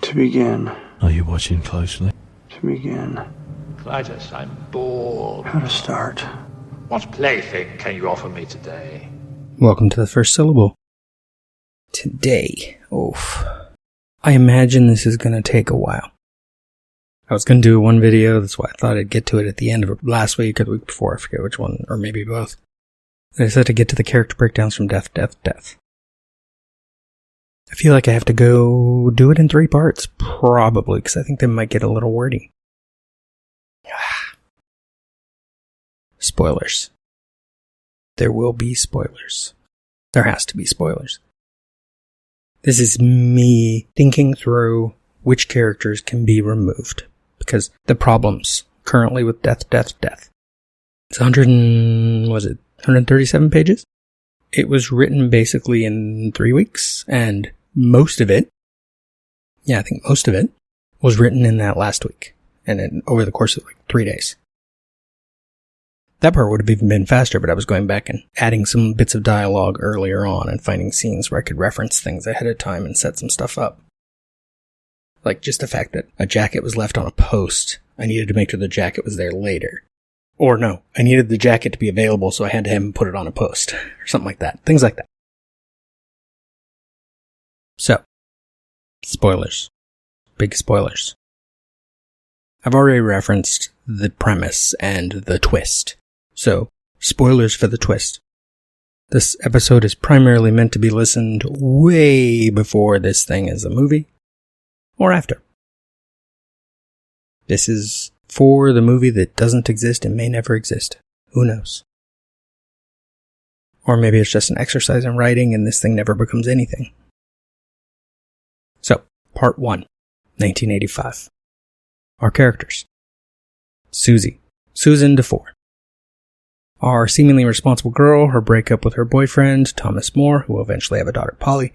To begin. Are you watching closely? To begin. Clytus, I'm bored. How to start. What plaything can you offer me today? Welcome to the first syllable. Today. Oof. I imagine this is going to take a while. I was going to do one video, that's why I thought I'd get to it at the end of last week or the week before, I forget which one, or maybe both. And I said to get to the character breakdowns from death. I feel like I have to go do it in 3 parts, probably, because I think they might get a little wordy. Spoilers. There will be spoilers. There has to be spoilers. This is me thinking through which characters can be removed, because the problems currently with death. It's 137 pages? It was written basically in 3 weeks, and most of it, was written in that last week, and then over the course of 3 days. That part would have even been faster, but I was going back and adding some bits of dialogue earlier on and finding scenes where I could reference things ahead of time and set some stuff up. Like just the fact that a jacket was left on a post, I needed to make sure the jacket was there later. Or no, I needed the jacket to be available, so I had to have him put it on a post, or something like that. Things like that. So, spoilers. Big spoilers. I've already referenced the premise and the twist. So, spoilers for the twist. This episode is primarily meant to be listened way before this thing is a movie, or after. This is for the movie that doesn't exist and may never exist. Who knows? Or maybe it's just an exercise in writing and this thing never becomes anything. So, Part 1, 1985. Our characters. Susie. Susan DeFore. Our seemingly responsible girl, her breakup with her boyfriend, Thomas More, who will eventually have a daughter, Polly,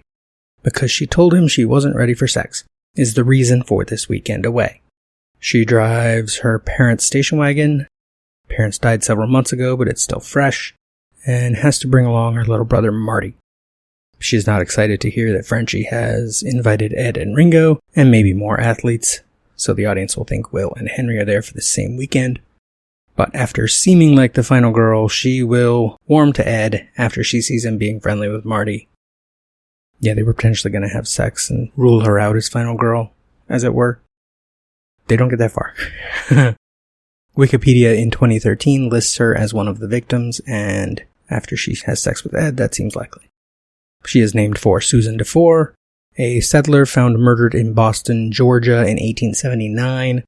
because she told him she wasn't ready for sex, is the reason for this weekend away. She drives her parents' station wagon. Parents died several months ago, but it's still fresh, and has to bring along her little brother, Marty. She's not excited to hear that Frenchie has invited Ed and Ringo, and maybe more athletes, so the audience will think Will and Henry are there for the same weekend. But after seeming like the final girl, she will warm to Ed after she sees him being friendly with Marty. Yeah, they were potentially going to have sex and rule her out as final girl, as it were. They don't get that far. Wikipedia in 2013 lists her as one of the victims, and after she has sex with Ed, that seems likely. She is named for Susan DeFore, a settler found murdered in Boston, Georgia in 1879,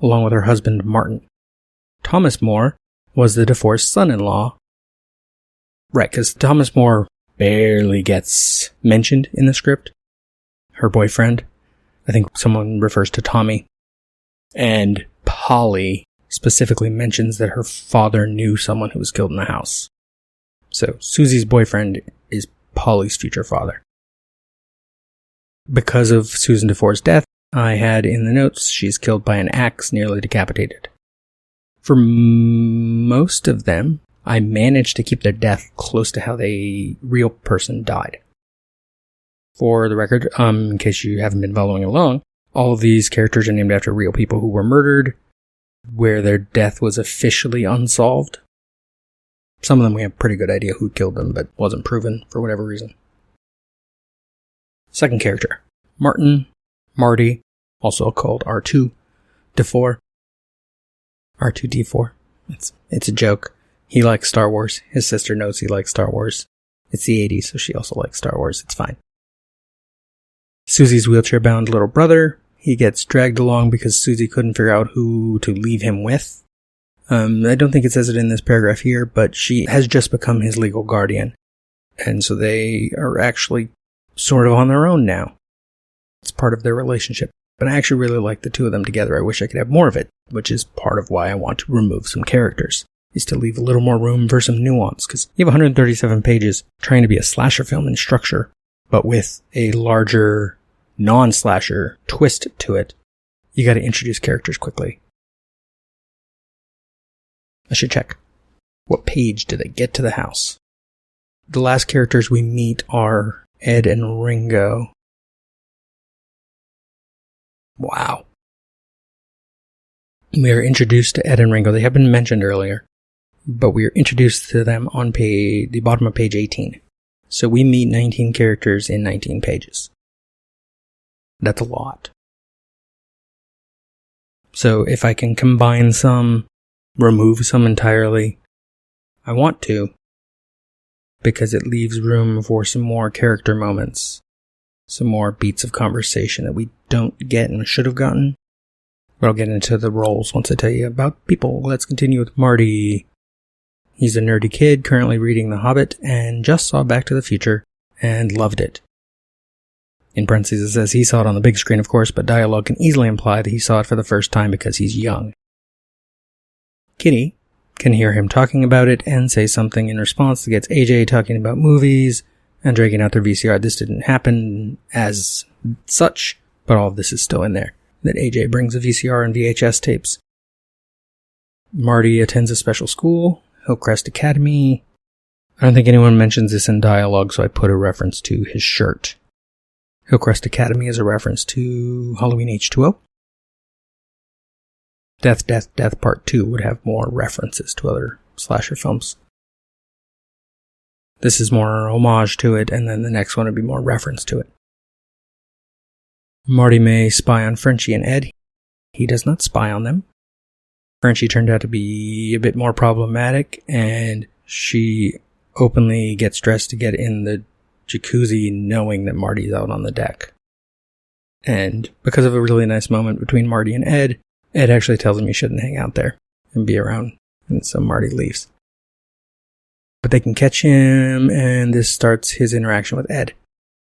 along with her husband Martin. Thomas More was the DeFore's son-in-law. Right, because Thomas More barely gets mentioned in the script. Her boyfriend. I think someone refers to Tommy. And Polly specifically mentions that her father knew someone who was killed in the house. So Susie's boyfriend is Polly's future father. Because of Susan DeFore's death, I had in the notes she's killed by an axe, nearly decapitated. For most of them, I managed to keep their death close to how the real person died. For the record, in case you haven't been following along, all of these characters are named after real people who were murdered, where their death was officially unsolved. Some of them we have a pretty good idea who killed them, but wasn't proven for whatever reason. Second character, Marty, also called R2, DeFore. R2-D4. It's a joke. He likes Star Wars. His sister knows he likes Star Wars. It's the 80s, so she also likes Star Wars. It's fine. Susie's wheelchair-bound little brother. He gets dragged along because Susie couldn't figure out who to leave him with. I don't think it says it in this paragraph here, but she has just become his legal guardian. And so they are actually sort of on their own now. It's part of their relationship. But I actually really like the two of them together. I wish I could have more of it, which is part of why I want to remove some characters, is to leave a little more room for some nuance, because you have 137 pages trying to be a slasher film in structure, but with a larger non-slasher twist to it. You got to introduce characters quickly. I should check. What page do they get to the house? The last characters we meet are Ed and Ringo. Wow. We are introduced to Ed and Ringo. They have been mentioned earlier, but we are introduced to them on the bottom of page 18. So we meet 19 characters in 19 pages. That's a lot. So if I can combine some, remove some entirely, I want to, because it leaves room for some more character moments, some more beats of conversation that we don't get and should have gotten. But I'll get into the roles once I tell you about people. Let's continue with Marty. He's a nerdy kid currently reading The Hobbit and just saw Back to the Future and loved it. In parentheses it says he saw it on the big screen, of course, but dialogue can easily imply that he saw it for the first time because he's young. Kitty can hear him talking about it and say something in response that gets AJ talking about movies and dragging out their VCR. This didn't happen as such, but all of this is still in there. That AJ brings a VCR and VHS tapes. Marty attends a special school, Hillcrest Academy. I don't think anyone mentions this in dialogue, so I put a reference to his shirt. Hillcrest Academy is a reference to Halloween H2O. Death, Death, Death Part 2 would have more references to other slasher films. This is more homage to it, and then the next one would be more reference to it. Marty may spy on Frenchie and Ed. He does not spy on them. Frenchie turned out to be a bit more problematic, and she openly gets dressed to get in the jacuzzi knowing that Marty's out on the deck. And because of a really nice moment between Marty and Ed, Ed actually tells him he shouldn't hang out there and be around, and so Marty leaves. But they can catch him, and this starts his interaction with Ed.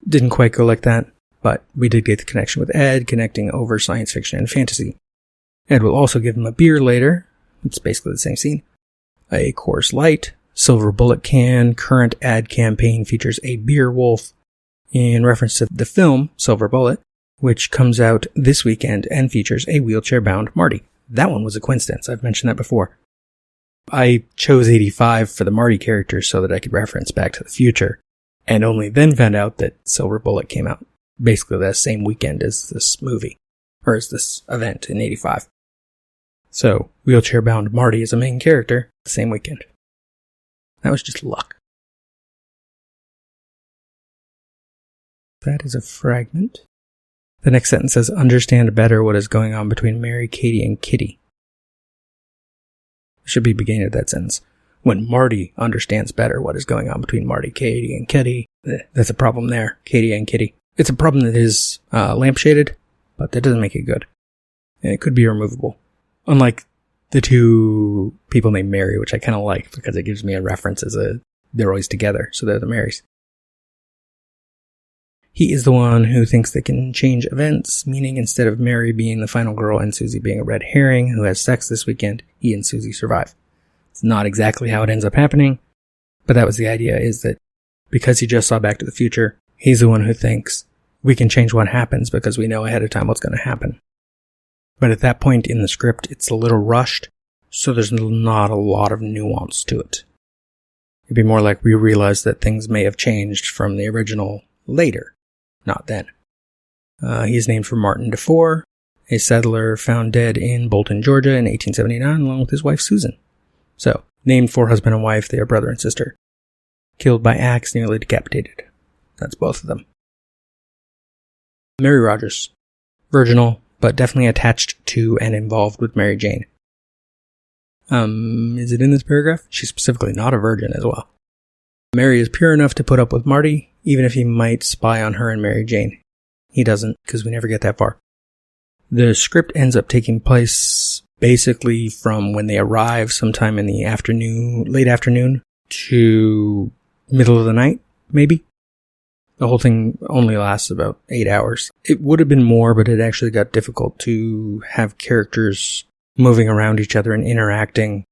Didn't quite go like that, but we did get the connection with Ed, connecting over science fiction and fantasy. Ed will also give him a beer later. It's basically the same scene. A Coors Light, silver bullet can. Current ad campaign features a beer wolf in reference to the film Silver Bullet, which comes out this weekend and features a wheelchair-bound Marty. That one was a coincidence. I've mentioned that before. I chose 85 for the Marty character so that I could reference Back to the Future, and only then found out that Silver Bullet came out basically that same weekend as this movie, or as this event in 85. So, wheelchair-bound Marty is a main character the same weekend. That was just luck. That is a fragment. The next sentence says, understand better what is going on between Mary, Katie, and Kitty. Should be beginning of that sentence. When Marty understands better what is going on between Marty, Katie, and Kitty. That's a problem there. Katie and Kitty. It's a problem that is lampshaded, but that doesn't make it good. And it could be removable. Unlike the two people named Mary, which I kind of like because it gives me a reference as they're always together, so they're the Marys. He is the one who thinks they can change events, meaning instead of Mary being the final girl and Susie being a red herring who has sex this weekend, he and Susie survive. It's not exactly how it ends up happening, but that was the idea, is that because he just saw Back to the Future, he's the one who thinks we can change what happens because we know ahead of time what's going to happen. But at that point in the script, it's a little rushed, so there's not a lot of nuance to it. It'd be more like we realize that things may have changed from the original later, not then. He is named for Martin DeFore, a settler found dead in Bolton, Georgia in 1879, along with his wife Susan. So, named for husband and wife, they are brother and sister. Killed by axe, nearly decapitated. That's both of them. Mary Rogers. Virginal, but definitely attached to and involved with Mary Jane. Is it in this paragraph? She's specifically not a virgin as well. Mary is pure enough to put up with Marty, even if he might spy on her and Mary Jane. He doesn't, because we never get that far. The script ends up taking place basically from when they arrive sometime in the afternoon, late afternoon, to middle of the night, maybe. The whole thing only lasts about 8 hours. It would have been more, but it actually got difficult to have characters moving around each other and interacting.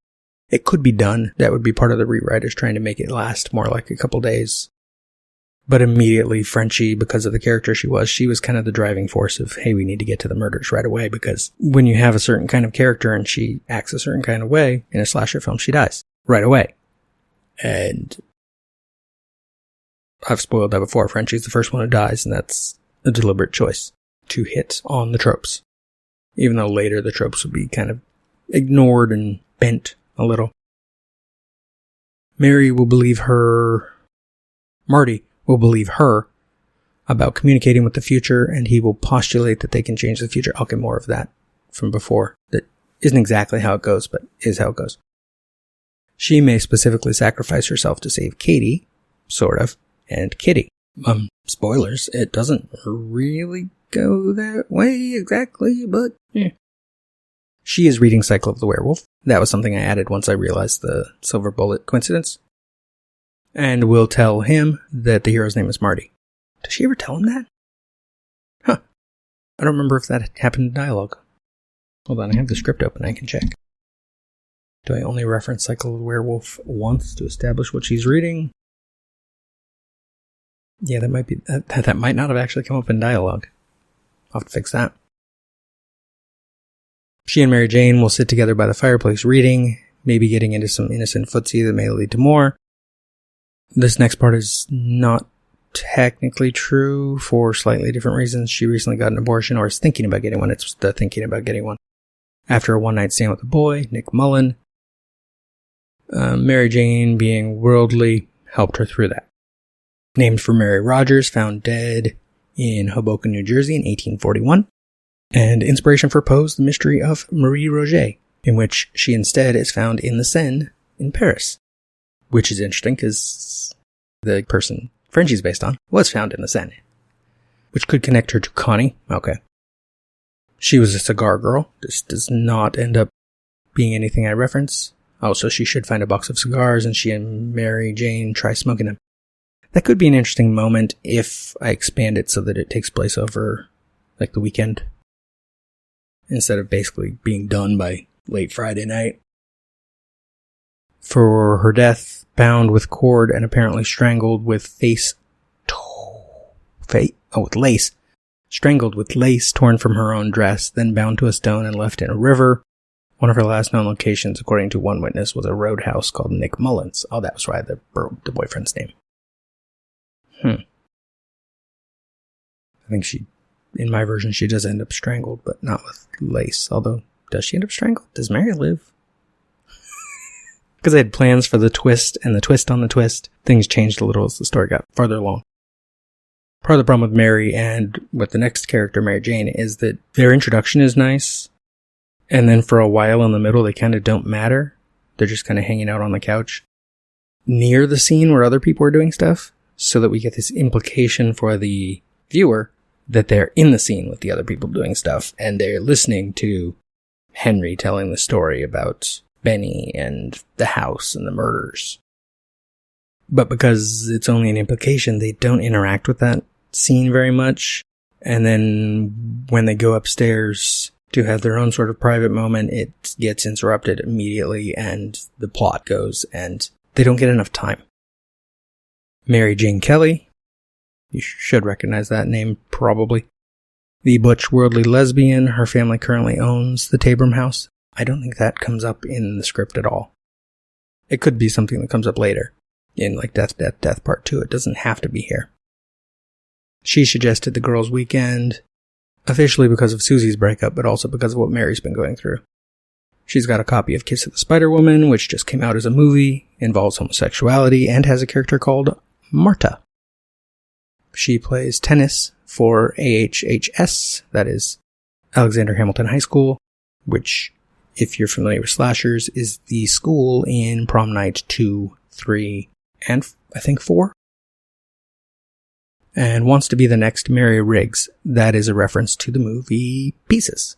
It could be done. That would be part of the rewriters trying to make it last more like a couple days. But immediately, Frenchie, because of the character she was kind of the driving force of, hey, we need to get to the murders right away, because when you have a certain kind of character and she acts a certain kind of way in a slasher film, she dies right away. And I've spoiled that before. Frenchie's the first one who dies, and that's a deliberate choice to hit on the tropes, even though later the tropes would be kind of ignored and bent a little. Marty will believe her about communicating with the future, and he will postulate that they can change the future. I'll get more of that from before. That isn't exactly how it goes, but is how it goes. She may specifically sacrifice herself to save Katie, sort of, and Kitty. Spoilers, it doesn't really go that way exactly, but yeah. She is reading Cycle of the Werewolf. That was something I added once I realized the silver bullet coincidence. And will tell him that the hero's name is Marty. Does she ever tell him that? Huh. I don't remember if that happened in dialogue. Hold on, I have the script open, I can check. Do I only reference Cycle of the Werewolf once to establish what she's reading? Yeah, that might be that might not have actually come up in dialogue. I'll have to fix that. She and Mary Jane will sit together by the fireplace reading, maybe getting into some innocent footsie that may lead to more. This next part is not technically true for slightly different reasons. She recently got an abortion, or is thinking about getting one. It's the thinking about getting one. After a one-night stand with a boy, Nick Mullen. Mary Jane, being worldly, helped her through that. Named for Mary Rogers, found dead in Hoboken, New Jersey in 1841. And inspiration for Poe's The Mystery of Marie Roget, in which she instead is found in the Seine in Paris. Which is interesting because the person Frenchie's based on was found in the Seine. Which could connect her to Connie. Okay. She was a cigar girl. This does not end up being anything I reference. Oh, so she should find a box of cigars and she and Mary Jane try smoking them. That could be an interesting moment if I expand it so that it takes place over, like, the weekend. Instead of basically being done by late Friday night. For her death, bound with cord and apparently strangled with lace. Strangled with lace torn from her own dress, then bound to a stone and left in a river. One of her last known locations, according to one witness, was a roadhouse called Nick Mullen's. Oh, that was right, the boyfriend's name. I think in my version, she does end up strangled, but not with lace. Although, does she end up strangled? Does Mary live? Because I had plans for the twist and the twist on the twist. Things changed a little as the story got farther along. Part of the problem with Mary and with the next character, Mary Jane, is that their introduction is nice. And then for a while in the middle, they kind of don't matter. They're just kind of hanging out on the couch near the scene where other people are doing stuff. So that we get this implication for the viewer that they're in the scene with the other people doing stuff. And they're listening to Henry telling the story about Benny and the house and the murders. But because it's only an implication, they don't interact with that scene very much. And then when they go upstairs to have their own sort of private moment, it gets interrupted immediately and the plot goes and they don't get enough time. Mary Jane Kelly. You should recognize that name, probably. The butch worldly lesbian. Her family currently owns the Tabram house. I don't think that comes up in the script at all. It could be something that comes up later. In like Death, Death, Death Part 2. It doesn't have to be here. She suggested the girls' weekend. Officially because of Susie's breakup, but also because of what Mary's been going through. She's got a copy of Kiss of the Spider-Woman, which just came out as a movie, involves homosexuality, and has a character called Marta. She plays tennis for AHHS, that is Alexander Hamilton High School, which, if you're familiar with slashers, is the school in Prom Night 2, 3, and I think 4. And wants to be the next Mary Riggs. That is a reference to the movie Pieces.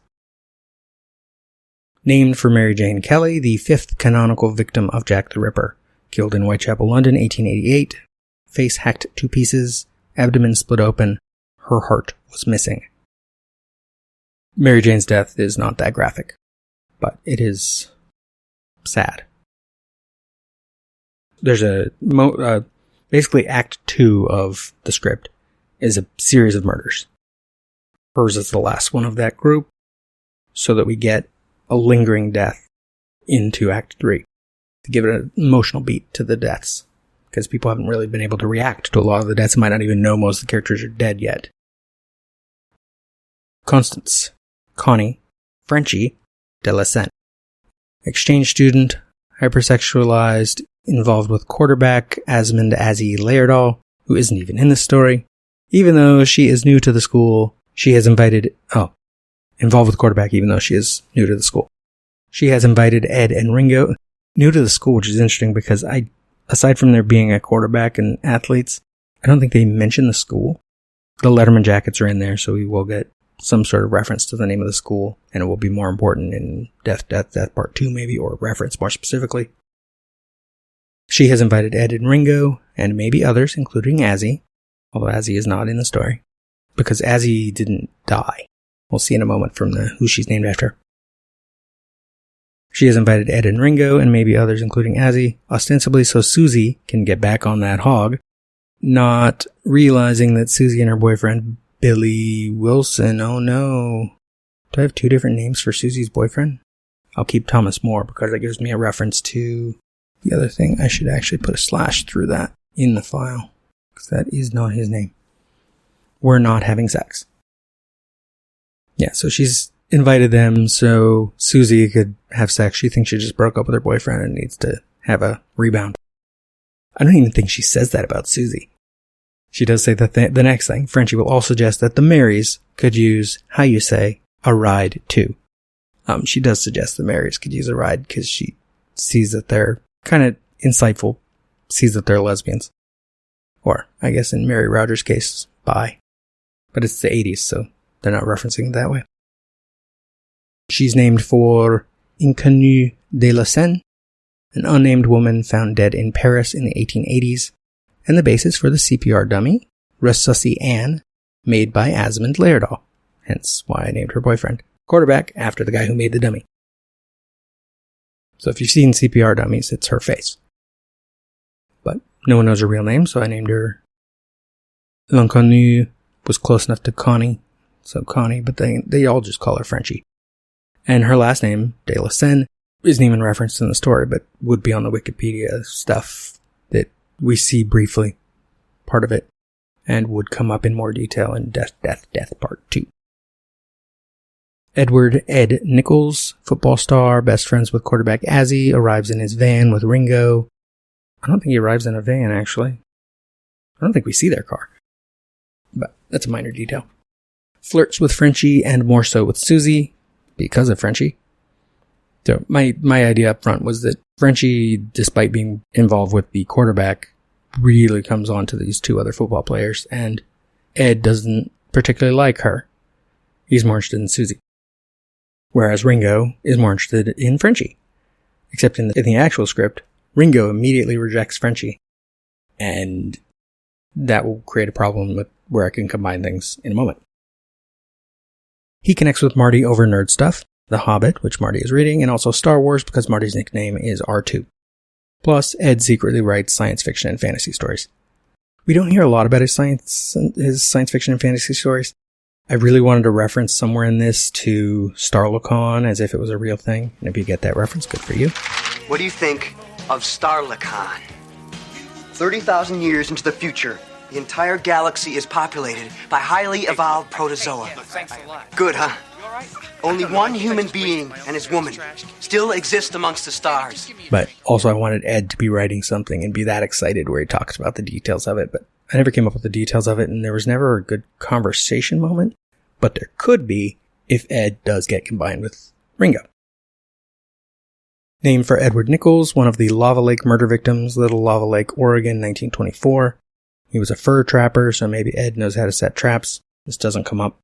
Named for Mary Jane Kelly, the fifth canonical victim of Jack the Ripper. Killed in Whitechapel, London, 1888. Face hacked to pieces. Abdomen split open. Her heart was missing. Mary Jane's death is not that graphic, but it is sad. There's basically Act 2 of the script is a series of murders. Hers is the last one of that group, so that we get a lingering death into Act 3 to give it an emotional beat to the deaths. Because people haven't really been able to react to a lot of the deaths and might not even know most of the characters are dead yet. Constance, Connie, Frenchie, de la Seine. Exchange student, hypersexualized, involved with quarterback Asmund Azzy Layardal, who isn't even in this story. Even though she is new to the school, she has involved with quarterback even though she is new to the school. She has invited Ed and Ringo, new to the school, which is interesting because aside from there being a quarterback and athletes, I don't think they mention the school. The Letterman jackets are in there, so we will get some sort of reference to the name of the school, and it will be more important in Death, Part 2 maybe, or reference more specifically. She has invited Ed and Ringo, and maybe others, including Azzy, although Azzy is not in the story, because Azzy didn't die. We'll see in a moment from who she's named after. She has invited Ed and Ringo, and maybe others, including Azzy, ostensibly so Susie can get back on that hog, not realizing that Susie and her boyfriend, Billy Wilson, oh no. Do I have two different names for Susie's boyfriend? I'll keep Thomas More because that gives me a reference to the other thing. I should actually put a slash through that in the file, because that is not his name. We're not having sex. Yeah, so she's invited them so Susie could have sex. She thinks she just broke up with her boyfriend and needs to have a rebound. I don't even think she says that about Susie. She does say that the next thing, Frenchie will also suggest that the Marys could use, how you say, a ride too. She does suggest the Marys could use a ride because she sees that they're kind of insightful, sees that they're lesbians. Or, I guess in Mary Rogers' case, bi. But it's the 80s, so they're not referencing it that way. She's named for Inconnue de la Seine, an unnamed woman found dead in Paris in the 1880s, and the basis for the CPR dummy, Resusci Anne, made by Asmund Layardal, hence why I named her boyfriend quarterback after the guy who made the dummy. So if you've seen CPR dummies, it's her face. But no one knows her real name, so I named her L'Inconnue. Was close enough to Connie, so Connie, but they all just call her Frenchie. And her last name, de la Seine, isn't even referenced in the story, but would be on the Wikipedia stuff that we see briefly, part of it, and would come up in more detail in Death, Part 2. Edward Ed Nichols, football star, best friends with quarterback Azzy, arrives in his van with Ringo. I don't think he arrives in a van, actually. I don't think we see their car. But that's a minor detail. Flirts with Frenchie and more so with Susie, because of Frenchie. So my idea up front was that Frenchie, despite being involved with the quarterback, really comes on to these two other football players, and Ed doesn't particularly like her. He's more interested in Susie. Whereas Ringo is more interested in Frenchie. Except in the actual script, Ringo immediately rejects Frenchie. And that will create a problem with where I can combine things in a moment. He connects with Marty over nerd stuff, The Hobbit, which Marty is reading, and also Star Wars because Marty's nickname is R2. Plus, Ed secretly writes science fiction and fantasy stories. We don't hear a lot about his science fiction and fantasy stories. I really wanted to reference somewhere in this to Starlacon as if it was a real thing, and if you get that reference, good for you. What do you think of Starlacon? 30,000 years into the future, the entire galaxy is populated by highly evolved protozoa. Thanks a lot. Good, huh? You all right? Only one human being and his woman still exist amongst the stars. But also I wanted Ed to be writing something and be that excited where he talks about the details of it, but I never came up with the details of it, and there was never a good conversation moment, but there could be if Ed does get combined with Ringo. Named for Edward Nichols, one of the Lava Lake murder victims, Little Lava Lake, Oregon, 1924. He was a fur trapper, so maybe Ed knows how to set traps. This doesn't come up.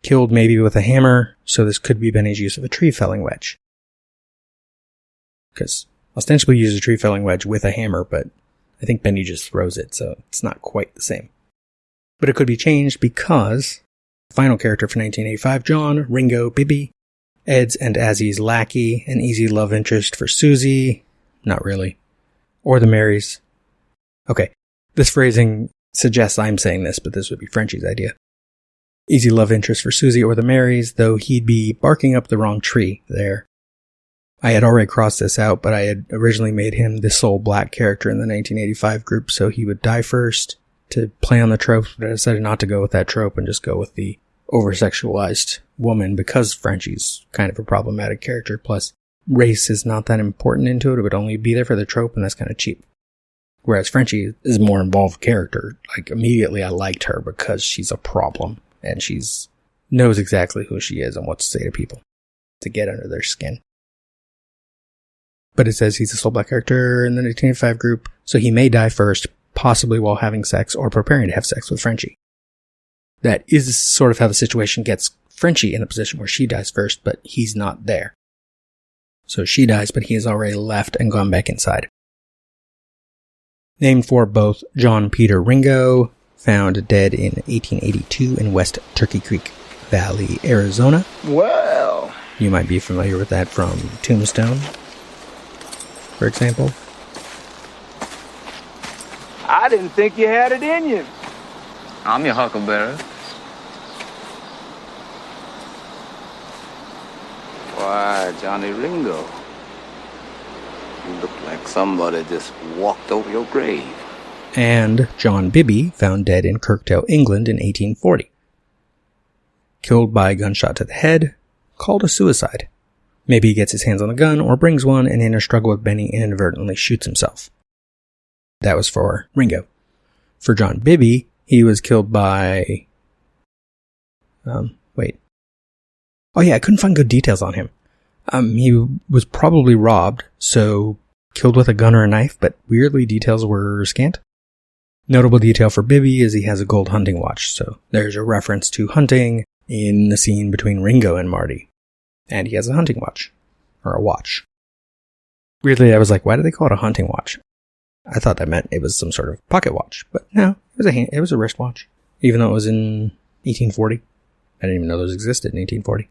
Killed maybe with a hammer, so this could be Benny's use of a tree felling wedge. Because ostensibly he uses a tree felling wedge with a hammer, but I think Benny just throws it, so it's not quite the same. But it could be changed because the final character for 1985, John, Ringo, Bibby, Ed's and Azzy's lackey, an easy love interest for Susie, not really, or the Marys. Okay, this phrasing suggests I'm saying this, but this would be Frenchie's idea. Easy love interest for Susie or the Marys, though he'd be barking up the wrong tree there. I had already crossed this out, but I had originally made him the sole black character in the 1985 group, so he would die first to play on the trope, but I decided not to go with that trope and just go with the over-sexualized woman because Frenchie's kind of a problematic character. Plus, race is not that important into it. It would only be there for the trope, and that's kind of cheap. Whereas Frenchie is a more involved character. Like, immediately I liked her because she's a problem, and she's knows exactly who she is and what to say to people to get under their skin. But it says he's a sole black character in the 1985 group, so he may die first, possibly while having sex or preparing to have sex with Frenchie. That is sort of how the situation gets Frenchie in a position where she dies first, but he's not there. So she dies, but he has already left and gone back inside. Named for both John Peter Ringo, found dead in 1882 in West Turkey Creek Valley, Arizona. Well, You might be familiar with that from Tombstone, for example. I didn't think you had it in you. I'm your huckleberry. Why, Johnny Ringo, you look like somebody just walked over your grave. And John Bibby, found dead in Kirkdale, England in 1840. Killed by a gunshot to the head, called a suicide. Maybe he gets his hands on a gun or brings one and in a struggle with Benny inadvertently shoots himself. That was for Ringo. For John Bibby, he was killed by... Oh yeah, I couldn't find good details on him. He was probably robbed, so killed with a gun or a knife, but weirdly details were scant. Notable detail for Bibby is he has a gold hunting watch, so there's a reference to hunting in the scene between Ringo and Marty. And he has a hunting watch. Or a watch. Weirdly, I was like, why do they call it a hunting watch? I thought that meant it was some sort of pocket watch, but no, it was a wristwatch. Even though it was in 1840. I didn't even know those existed in 1840.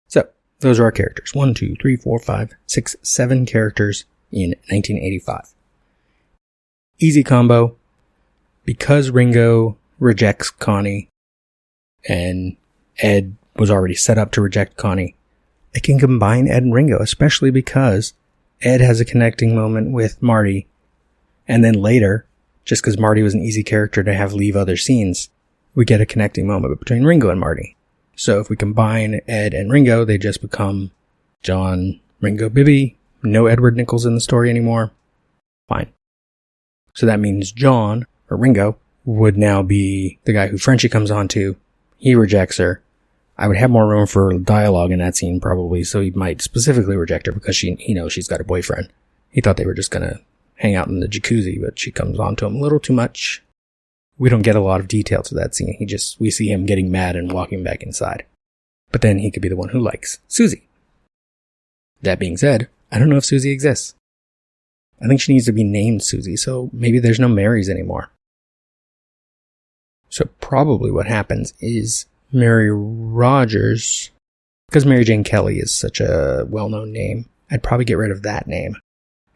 So, those are our characters. 1, 2, 3, 4, 5, 6, 7 characters in 1985. Easy combo. Because Ringo rejects Connie, and Ed was already set up to reject Connie, I can combine Ed and Ringo, especially because Ed has a connecting moment with Marty, and then later, just because Marty was an easy character to have leave other scenes, we get a connecting moment between Ringo and Marty. So if we combine Ed and Ringo, they just become John, Ringo, Bibby. No Edward Nichols in the story anymore. Fine. So that means John, or Ringo, would now be the guy who Frenchie comes on to. He rejects her. I would have more room for dialogue in that scene probably, so he might specifically reject her because he knows she's got a boyfriend. He thought they were just gonna hang out in the jacuzzi, but she comes on to him a little too much. We don't get a lot of detail to that scene. We see him getting mad and walking back inside. But then he could be the one who likes Susie. That being said, I don't know if Susie exists. I think she needs to be named Susie, so maybe there's no Marys anymore. So probably what happens is Mary Rogers, because Mary Jane Kelly is such a well-known name, I'd probably get rid of that name.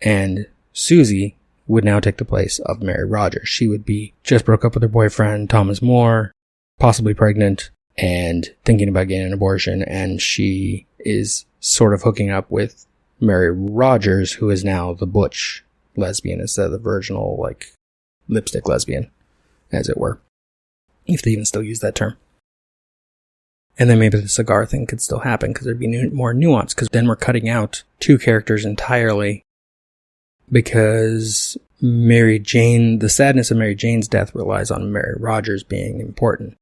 And Susie would now take the place of Mary Rogers. She would be just broke up with her boyfriend, Thomas More, possibly pregnant, and thinking about getting an abortion, and she is sort of hooking up with Mary Rogers, who is now the butch lesbian instead of the virginal, like, lipstick lesbian, as it were. If they even still use that term. And then maybe the cigar thing could still happen, because there'd be more nuance, because then we're cutting out two characters entirely, because the sadness of Mary Jane's death relies on Mary Rogers being important.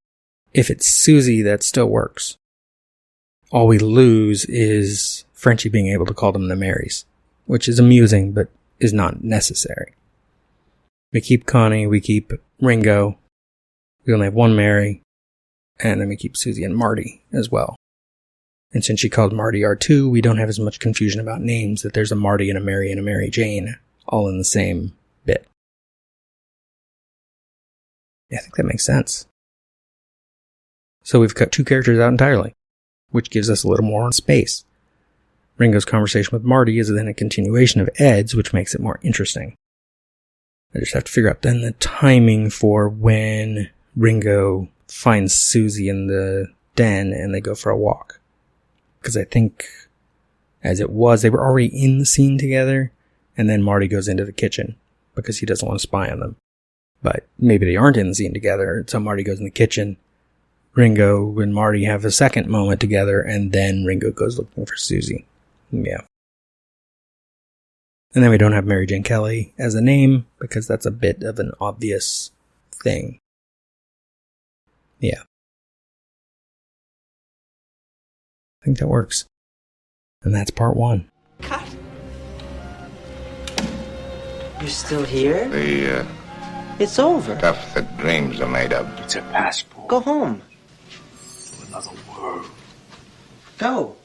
If it's Susie, that still works. All we lose is Frenchie being able to call them the Marys, which is amusing, but is not necessary. We keep Connie, we keep Ringo, we only have one Mary, and then we keep Susie and Marty as well. And since she called Marty R2, we don't have as much confusion about names, that there's a Marty and a Mary Jane, all in the same bit. Yeah, I think that makes sense. So we've cut two characters out entirely, which gives us a little more space. Ringo's conversation with Marty is then a continuation of Ed's, which makes it more interesting. I just have to figure out then the timing for when Ringo finds Susie in the den and they go for a walk. Because I think, as it was, they were already in the scene together, and then Marty goes into the kitchen because he doesn't want to spy on them. But maybe they aren't in the scene together, so Marty goes in the kitchen, Ringo and Marty have a second moment together, and then Ringo goes looking for Susie. Yeah. And then we don't have Mary Jane Kelly as a name, because that's a bit of an obvious thing. Yeah. I think that works. And that's part 1. Cut. You're still here? It's over. Stuff that dreams are made of. It's a passport Go home. to another world. Go.